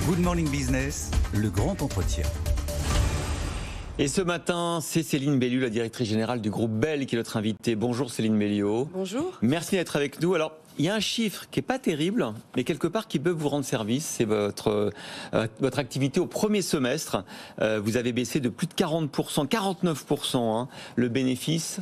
Good Morning Business, le grand entretien. Et ce matin, c'est Céline Belliot, la directrice générale du groupe Bell, qui est notre invitée. Bonjour Céline Belliot. Bonjour. Merci d'être avec nous. Alors, il y a un chiffre qui n'est pas terrible, mais quelque part qui peut vous rendre service. C'est votre activité au premier semestre. Vous avez baissé de plus de 40%, 49% le bénéfice.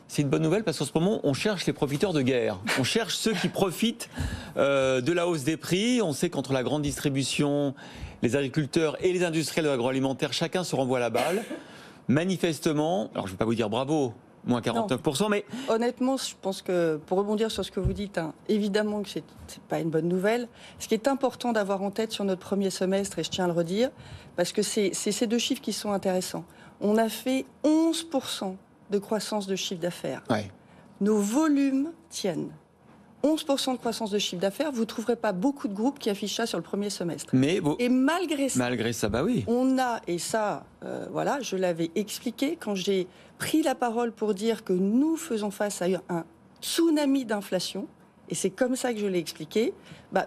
C'est une bonne nouvelle parce qu'en ce moment, on cherche les profiteurs de guerre. On cherche ceux qui profitent de la hausse des prix. On sait qu'entre la grande distribution, les agriculteurs et les industriels de l'agroalimentaire, chacun se renvoie la balle. Manifestement, alors je ne vais pas vous dire bravo, moins 49%, mais... Honnêtement, je pense que, pour rebondir sur ce que vous dites, évidemment que ce n'est pas une bonne nouvelle. Ce qui est important d'avoir en tête sur notre premier semestre, et je tiens à le redire, parce que c'est ces deux chiffres qui sont intéressants. On a fait 11% de croissance de chiffre d'affaires. Ouais. Nos volumes tiennent. 11% de croissance de chiffre d'affaires, vous ne trouverez pas beaucoup de groupes qui affichent ça sur le premier semestre. Mais et malgré ça, bah oui. on a, et ça, voilà, je l'avais expliqué quand j'ai pris la parole pour dire que nous faisons face à un tsunami d'inflation, et c'est comme ça que je l'ai expliqué,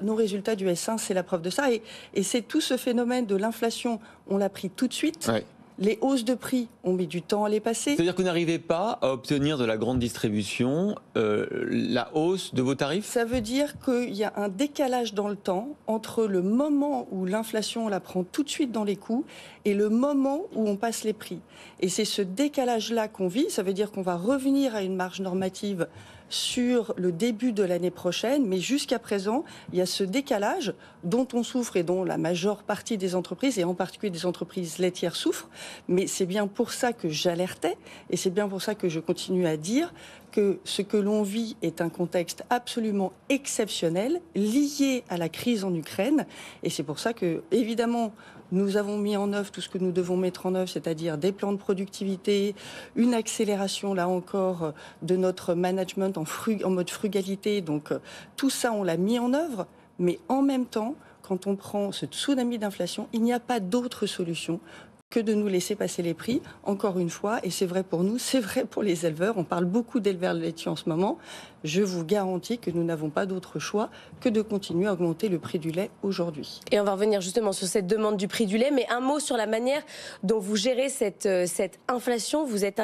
nos résultats du S1, c'est la preuve de ça. Et c'est tout ce phénomène de l'inflation, on l'a pris tout de suite. Ouais. Les hausses de prix ont mis du temps à les passer. C'est-à-dire que vous n'arrivez pas à obtenir de la grande distribution la hausse de vos tarifs ? Ça veut dire qu'il y a un décalage dans le temps entre le moment où l'inflation, on la prend tout de suite dans les coûts et le moment où on passe les prix. Et c'est ce décalage-là qu'on vit. Ça veut dire qu'on va revenir à une marge normative sur le début de l'année prochaine, mais jusqu'à présent, il y a ce décalage dont on souffre et dont la majeure partie des entreprises, et en particulier des entreprises laitières, souffrent. Mais c'est bien pour ça que j'alertais, et c'est bien pour ça que je continue à dire que ce que l'on vit est un contexte absolument exceptionnel, lié à la crise en Ukraine, et c'est pour ça que, évidemment, nous avons mis en œuvre tout ce que nous devons mettre en œuvre, c'est-à-dire des plans de productivité, une accélération, là encore, de notre management en mode frugalité. Donc, tout ça, on l'a mis en œuvre. Mais en même temps, quand on prend ce tsunami d'inflation, il n'y a pas d'autre solution que de nous laisser passer les prix, encore une fois, et c'est vrai pour nous, c'est vrai pour les éleveurs. On parle beaucoup d'éleveurs laitiers en ce moment. Je vous garantis que nous n'avons pas d'autre choix que de continuer à augmenter le prix du lait aujourd'hui. Et on va revenir justement sur cette demande du prix du lait, mais un mot sur la manière dont vous gérez cette inflation. Vous êtes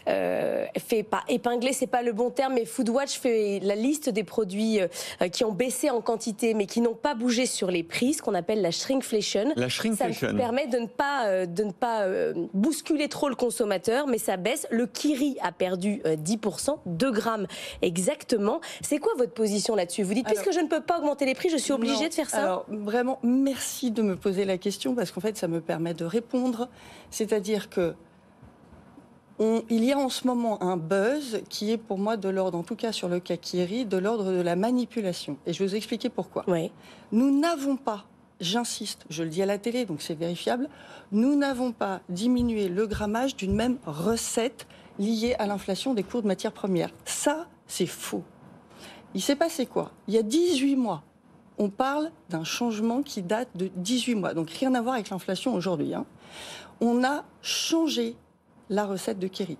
fait, pas épinglé, c'est pas le bon terme, mais Foodwatch fait la liste des produits qui ont baissé en quantité, mais qui n'ont pas bougé sur les prix, ce qu'on appelle la shrinkflation. La shrinkflation. Ça permet de ne pas bousculer trop le consommateur, mais ça baisse. Le Kiri a perdu 10%, 2 grammes exactement. C'est quoi votre position là-dessus? Vous dites, puisque je ne peux pas augmenter les prix, je suis obligée de faire ça? Alors, vraiment, merci de me poser la question, parce qu'en fait, ça me permet de répondre. C'est-à-dire que il y a en ce moment un buzz qui est pour moi de l'ordre, en tout cas sur le cas Kiri, de l'ordre de la manipulation. Et je vais vous expliquer pourquoi. Oui. Nous n'avons pas, j'insiste, je le dis à la télé, donc c'est vérifiable, nous n'avons pas diminué le grammage d'une même recette liée à l'inflation des cours de matières premières. Ça, c'est faux. Il s'est passé quoi? Il y a 18 mois, on parle d'un changement qui date de 18 mois, donc rien à voir avec l'inflation aujourd'hui. On a changé la recette de Kiri.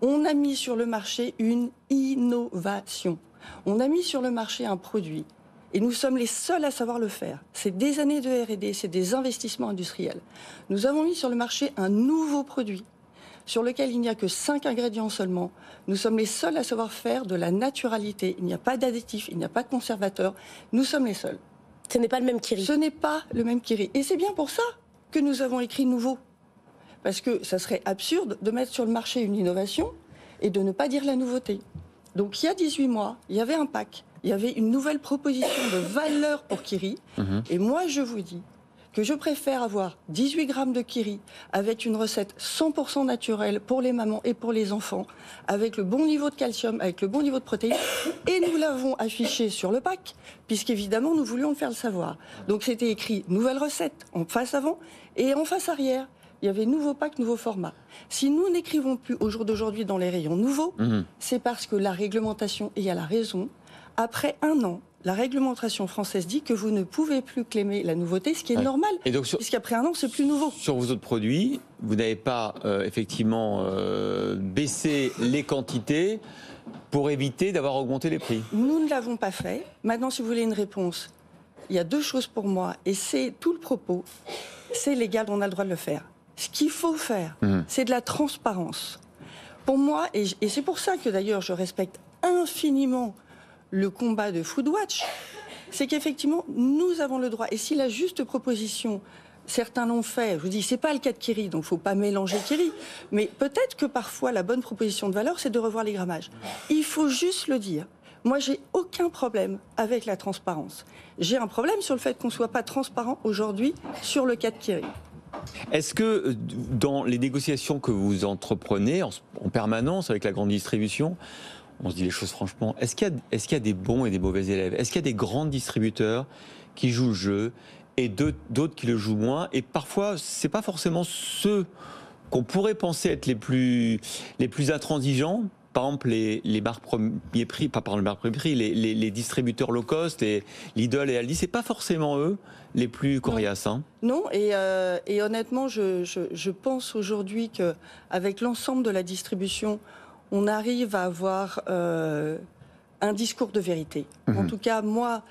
On a mis sur le marché une innovation. On a mis sur le marché un produit. Et nous sommes les seuls à savoir le faire. C'est des années de R&D, c'est des investissements industriels. Nous avons mis sur le marché un nouveau produit sur lequel il n'y a que 5 ingrédients seulement. Nous sommes les seuls à savoir faire de la naturalité. Il n'y a pas d'additifs, il n'y a pas de conservateurs. Nous sommes les seuls. Ce n'est pas le même Kiri. Ce n'est pas le même Kiri. Et c'est bien pour ça que nous avons écrit nouveau. Parce que ça serait absurde de mettre sur le marché une innovation et de ne pas dire la nouveauté. Donc il y a 18 mois, il y avait un pack. Il y avait une nouvelle proposition de valeur pour Kiri. Et moi, je vous dis que je préfère avoir 18 grammes de Kiri avec une recette 100% naturelle pour les mamans et pour les enfants, avec le bon niveau de calcium, avec le bon niveau de protéines. Et nous l'avons affiché sur le pack, puisqu'évidemment, nous voulions le faire le savoir. Donc c'était écrit nouvelle recette en face avant et en face arrière. Il y avait nouveau pack, nouveau format. Si nous n'écrivons plus au jour d'aujourd'hui dans les rayons nouveaux, c'est parce que la réglementation, et elle a raison, après 1 an, la réglementation française dit que vous ne pouvez plus claimer la nouveauté, ce qui est normal, puisqu'après 1 an, c'est plus nouveau. Sur vos autres produits, vous n'avez pas effectivement baissé les quantités pour éviter d'avoir augmenté les prix? Nous ne l'avons pas fait. Maintenant, si vous voulez une réponse il y a deux choses pour moi, et c'est tout le propos, c'est légal, on a le droit de le faire. Ce qu'il faut faire, c'est de la transparence. Pour moi, et c'est pour ça que d'ailleurs je respecte infiniment le combat de Foodwatch, c'est qu'effectivement, nous avons le droit. Et si la juste proposition, certains l'ont fait, je vous dis, c'est pas le cas de Kiri, donc il ne faut pas mélanger Kiri, mais peut-être que parfois la bonne proposition de valeur, c'est de revoir les grammages. Il faut juste le dire. Moi, j'ai aucun problème avec la transparence. J'ai un problème sur le fait qu'on ne soit pas transparent aujourd'hui sur le cas de Kiri. Est-ce que dans les négociations que vous entreprenez en permanence avec la grande distribution, on se dit les choses franchement, est-ce qu'il y a des bons et des mauvais élèves? Est-ce qu'il y a des grands distributeurs qui jouent le jeu et d'autres qui le jouent moins? Et parfois, c'est pas forcément ceux qu'on pourrait penser être les plus intransigeants. Par exemple, les marques premier prix, pas par le marque premier prix, les distributeurs low cost, et Lidl et Aldi, c'est pas forcément eux les plus coriaces. Hein. Non, et honnêtement, je pense aujourd'hui qu'avec l'ensemble de la distribution, on arrive à avoir un discours de vérité. En tout cas, moi,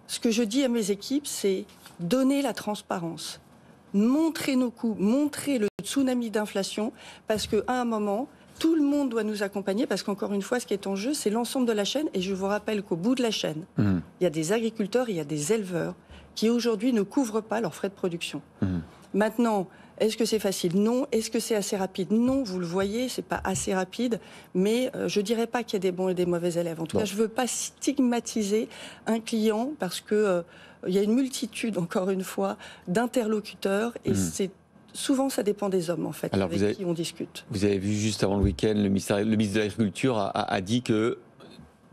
ce que je dis à mes équipes, c'est donner la transparence, montrer nos coûts, montrer le tsunami d'inflation, parce qu'à un moment, tout le monde doit nous accompagner, parce qu'encore une fois, ce qui est en jeu, c'est l'ensemble de la chaîne. Et je vous rappelle qu'au bout de la chaîne, il y a des agriculteurs, il y a des éleveurs qui aujourd'hui ne couvrent pas leurs frais de production. Maintenant, est-ce que c'est facile? Non. Est-ce que c'est assez rapide? Non. Vous le voyez, c'est pas assez rapide. Mais je dirais pas qu'il y a des bons et des mauvais élèves. En tout cas, je veux pas stigmatiser un client parce que il y a une multitude, encore une fois, d'interlocuteurs et c'est souvent, ça dépend des hommes, en fait, avec qui on discute. Vous avez vu juste avant le week-end, le ministre de l'Agriculture a dit que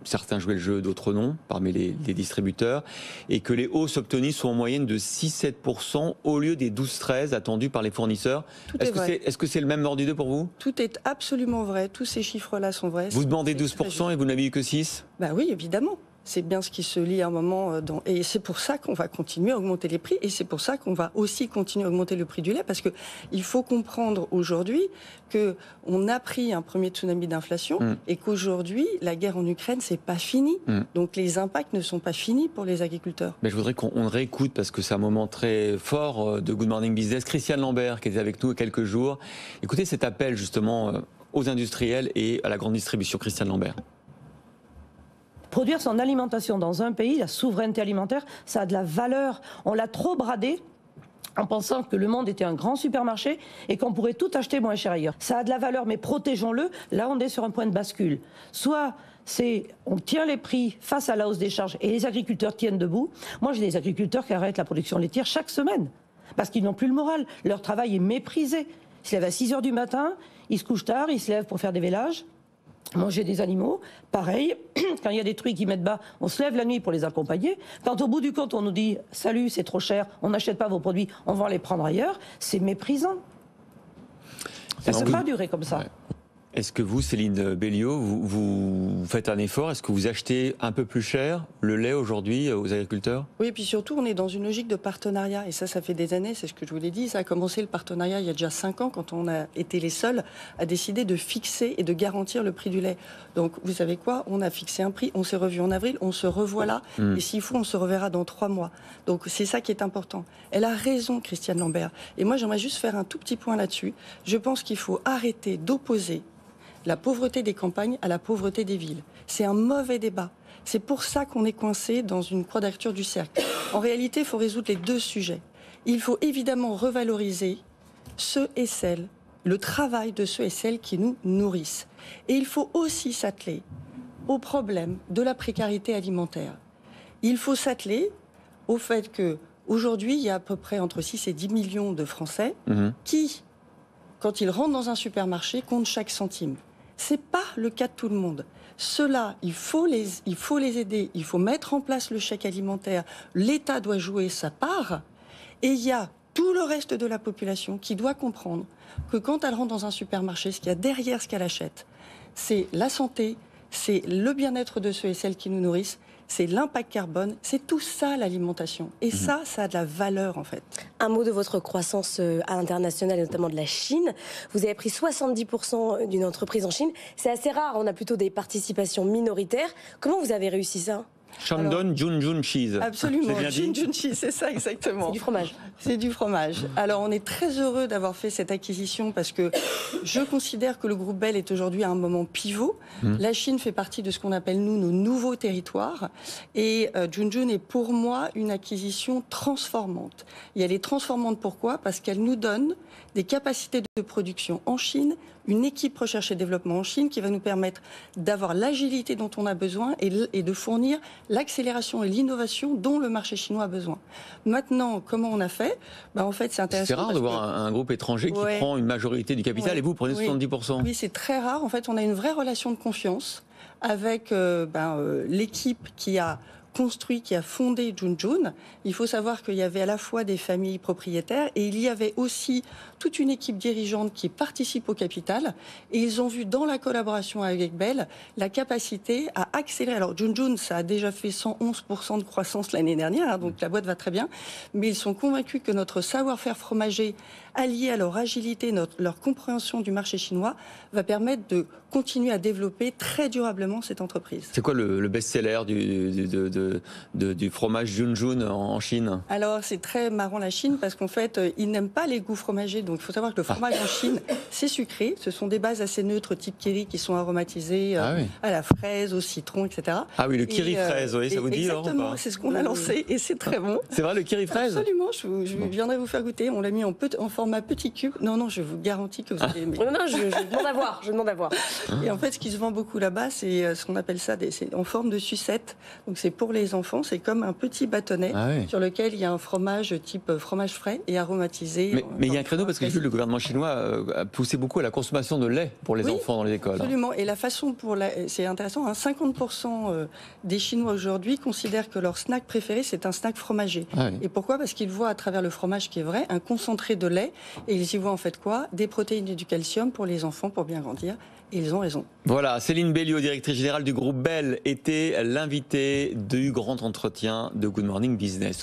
certains jouaient le jeu, d'autres non, parmi les distributeurs, et que les hausses obtenues sont en moyenne de 6-7% au lieu des 12-13% attendus par les fournisseurs. Est-ce que c'est le même ordre d'idée pour vous? Tout est absolument vrai, tous ces chiffres-là sont vrais. Vous demandez 12% et vous n'avez eu que 6%? Ben oui, évidemment. C'est bien ce qui se lit à un moment. Et c'est pour ça qu'on va continuer à augmenter les prix. Et c'est pour ça qu'on va aussi continuer à augmenter le prix du lait. Parce qu'il faut comprendre aujourd'hui qu'on a pris un premier tsunami d'inflation et qu'aujourd'hui, la guerre en Ukraine, c'est pas fini. Donc les impacts ne sont pas finis pour les agriculteurs. Mais je voudrais qu'on réécoute, parce que c'est un moment très fort de Good Morning Business. Christiane Lambert, qui était avec nous il y a quelques jours. Écoutez cet appel justement aux industriels et à la grande distribution. Christiane Lambert. Produire son alimentation dans un pays, la souveraineté alimentaire, ça a de la valeur. On l'a trop bradé en pensant que le monde était un grand supermarché et qu'on pourrait tout acheter moins cher ailleurs. Ça a de la valeur, mais protégeons-le. Là, on est sur un point de bascule. Soit on tient les prix face à la hausse des charges et les agriculteurs tiennent debout. Moi, j'ai des agriculteurs qui arrêtent la production laitière chaque semaine parce qu'ils n'ont plus le moral. Leur travail est méprisé. Ils se lèvent à 6h du matin, ils se couchent tard, ils se lèvent pour faire des vélages. Manger des animaux, pareil, quand il y a des truies qui mettent bas, on se lève la nuit pour les accompagner. Quand au bout du compte, on nous dit « Salut, c'est trop cher, on n'achète pas vos produits, on va les prendre ailleurs », c'est méprisant. Ça ne peut pas durer comme ça. Ouais. Est-ce que vous, Céline Belliot, vous faites un effort? Est-ce que vous achetez un peu plus cher le lait aujourd'hui aux agriculteurs? Oui, et puis surtout, on est dans une logique de partenariat. Et ça fait des années, c'est ce que je vous l'ai dit. Ça a commencé le partenariat il y a déjà 5 ans, quand on a été les seuls à décider de fixer et de garantir le prix du lait. Donc, vous savez quoi? On a fixé un prix, on s'est revu en avril, on se revoit là. Et s'il faut, on se reverra dans 3 mois. Donc, c'est ça qui est important. Elle a raison, Christiane Lambert. Et moi, j'aimerais juste faire un tout petit point là-dessus. Je pense qu'il faut arrêter d'opposer la pauvreté des campagnes à la pauvreté des villes. C'est un mauvais débat. C'est pour ça qu'on est coincé dans une quadrature du cercle. En réalité, il faut résoudre les deux sujets. Il faut évidemment revaloriser ceux et celles, le travail de ceux et celles qui nous nourrissent. Et il faut aussi s'atteler au problème de la précarité alimentaire. Il faut s'atteler au fait qu'aujourd'hui, il y a à peu près entre 6 et 10 millions de Français qui, quand ils rentrent dans un supermarché, comptent chaque centime. Ce n'est pas le cas de tout le monde. Ceux-là, il faut les aider, il faut mettre en place le chèque alimentaire, l'État doit jouer sa part, et il y a tout le reste de la population qui doit comprendre que quand elle rentre dans un supermarché, ce qu'il y a derrière ce qu'elle achète, c'est la santé, c'est le bien-être de ceux et celles qui nous nourrissent, c'est l'impact carbone, c'est tout ça l'alimentation. Et ça a de la valeur en fait. Un mot de votre croissance à l'international et notamment de la Chine. Vous avez pris 70% d'une entreprise en Chine. C'est assez rare, on a plutôt des participations minoritaires. Comment vous avez réussi ça ? Shandong Junjun Cheese. Absolument, J'ai bien dit Junjun Cheese, c'est ça exactement. C'est du fromage. C'est du fromage. Alors on est très heureux d'avoir fait cette acquisition parce que je considère que le groupe Bell est aujourd'hui à un moment pivot. La Chine fait partie de ce qu'on appelle nous nos nouveaux territoires et Junjun est pour moi une acquisition transformante. Et elle est transformante pourquoi ? Parce qu'elle nous donne des capacités de production en Chine, une équipe recherche et développement en Chine qui va nous permettre d'avoir l'agilité dont on a besoin et de fournir l'accélération et l'innovation dont le marché chinois a besoin. Maintenant, comment on a fait ? En fait, c'est intéressant. C'est rare de voir un groupe étranger qui prend une majorité du capital et vous prenez 70%. Oui, c'est très rare. En fait, on a une vraie relation de confiance avec l'équipe qui a construit, qui a fondé Junjun. Il faut savoir qu'il y avait à la fois des familles propriétaires et il y avait aussi toute une équipe dirigeante qui participe au capital. Et ils ont vu dans la collaboration avec Bell la capacité à accélérer. Alors Junjun, ça a déjà fait 111% de croissance l'année dernière, donc la boîte va très bien. Mais ils sont convaincus que notre savoir-faire fromager, allié à leur agilité, leur compréhension du marché chinois, va permettre de continuer à développer très durablement cette entreprise. C'est quoi le best-seller du fromage Junjun en Chine ? Alors c'est très marrant la Chine parce qu'en fait ils n'aiment pas les goûts fromagés, donc il faut savoir que le fromage en Chine c'est sucré, ce sont des bases assez neutres type kiri qui sont aromatisées à la fraise, au citron, etc. Ah oui, le kiri fraise, oui, ça vous dit alors ? Exactement, c'est ce qu'on a lancé et c'est très bon. C'est vrai le kiri fraise ? Absolument, je viendrai vous faire goûter, on l'a mis en format petit cube. Non, je vous garantis que vous allez aimer. Non, je demande à voir. Et en fait, ce qui se vend beaucoup là-bas, c'est ce qu'on appelle ça, c'est en forme de sucette. Donc c'est pour les enfants, c'est comme un petit bâtonnet sur lequel il y a un fromage type fromage frais et aromatisé. Mais il y a un créneau parce que j'ai vu le gouvernement chinois a poussé beaucoup à la consommation de lait pour les enfants dans les écoles. Absolument. Et la façon c'est intéressant, 50% des Chinois aujourd'hui considèrent que leur snack préféré, c'est un snack fromager. Et pourquoi ? Parce qu'ils voient à travers le fromage qui est vrai, un concentré de lait, et ils y voient en fait quoi ? Des protéines et du calcium pour les enfants, pour bien grandir. Et ils ont raison. Voilà, Céline Belliot, directrice générale du groupe Bell, était l'invitée du grand entretien de Good Morning Business.